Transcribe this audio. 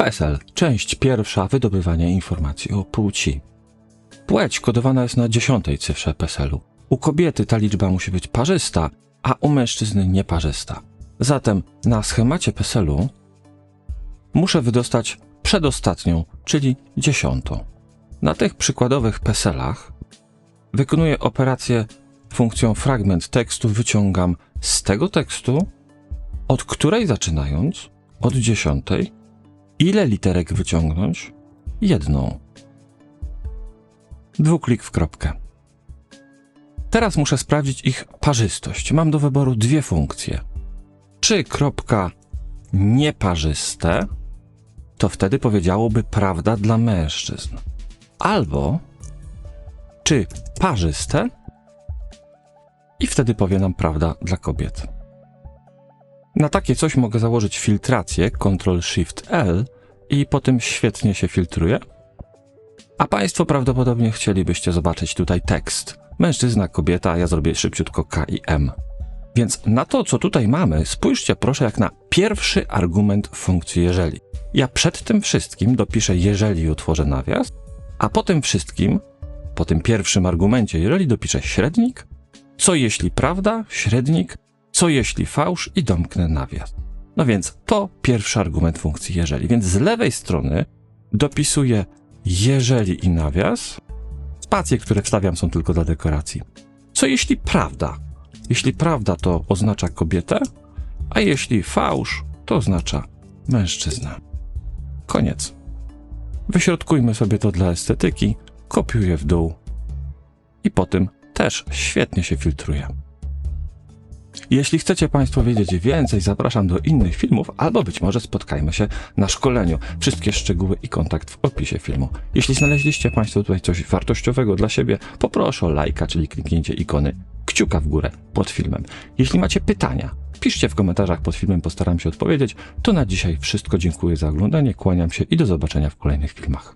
PESEL. Część pierwsza. Wydobywanie informacji o płci. Płeć kodowana jest na 10. cyfrze PESEL-u. U kobiety ta liczba musi być parzysta, a u mężczyzny nieparzysta. Zatem na schemacie PESEL-u muszę wydostać przedostatnią, czyli 10. Na tych przykładowych PESEL-ach wykonuję operację funkcją fragment tekstu, wyciągam z tego tekstu, od której zaczynając, od 10, ile literek wyciągnąć? 1. Dwuklik w kropkę. Teraz muszę sprawdzić ich parzystość. Mam do wyboru dwie funkcje. Czy kropka nieparzyste, to wtedy powiedziałoby prawda dla mężczyzn. Albo czy parzyste i wtedy powie nam prawda dla kobiet. Na takie coś mogę założyć filtrację Ctrl+Shift+L i potem świetnie się filtruje. A Państwo prawdopodobnie chcielibyście zobaczyć tutaj tekst. Mężczyzna, kobieta, a ja zrobię szybciutko K i M. Więc na to, co tutaj mamy, spójrzcie proszę jak na pierwszy argument funkcji jeżeli. Ja przed tym wszystkim dopiszę jeżeli i utworzę nawias, a po tym wszystkim, po tym pierwszym argumencie jeżeli dopiszę średnik, co jeśli prawda, średnik, co jeśli fałsz i domknę nawias. No więc to pierwszy argument funkcji jeżeli. Więc z lewej strony dopisuję jeżeli i nawias. Spacje, które wstawiam, są tylko dla dekoracji. Co jeśli prawda? Jeśli prawda, to oznacza kobietę, a jeśli fałsz, to oznacza mężczyznę. Koniec. Wyśrodkujmy sobie to dla estetyki, kopiuję w dół i po tym też świetnie się filtruje. Jeśli chcecie Państwo wiedzieć więcej, zapraszam do innych filmów, albo być może spotkajmy się na szkoleniu. Wszystkie szczegóły i kontakt w opisie filmu. Jeśli znaleźliście Państwo tutaj coś wartościowego dla siebie, poproszę o lajka, czyli kliknięcie ikony kciuka w górę pod filmem. Jeśli macie pytania, piszcie w komentarzach pod filmem, postaram się odpowiedzieć. To na dzisiaj wszystko. Dziękuję za oglądanie, kłaniam się i do zobaczenia w kolejnych filmach.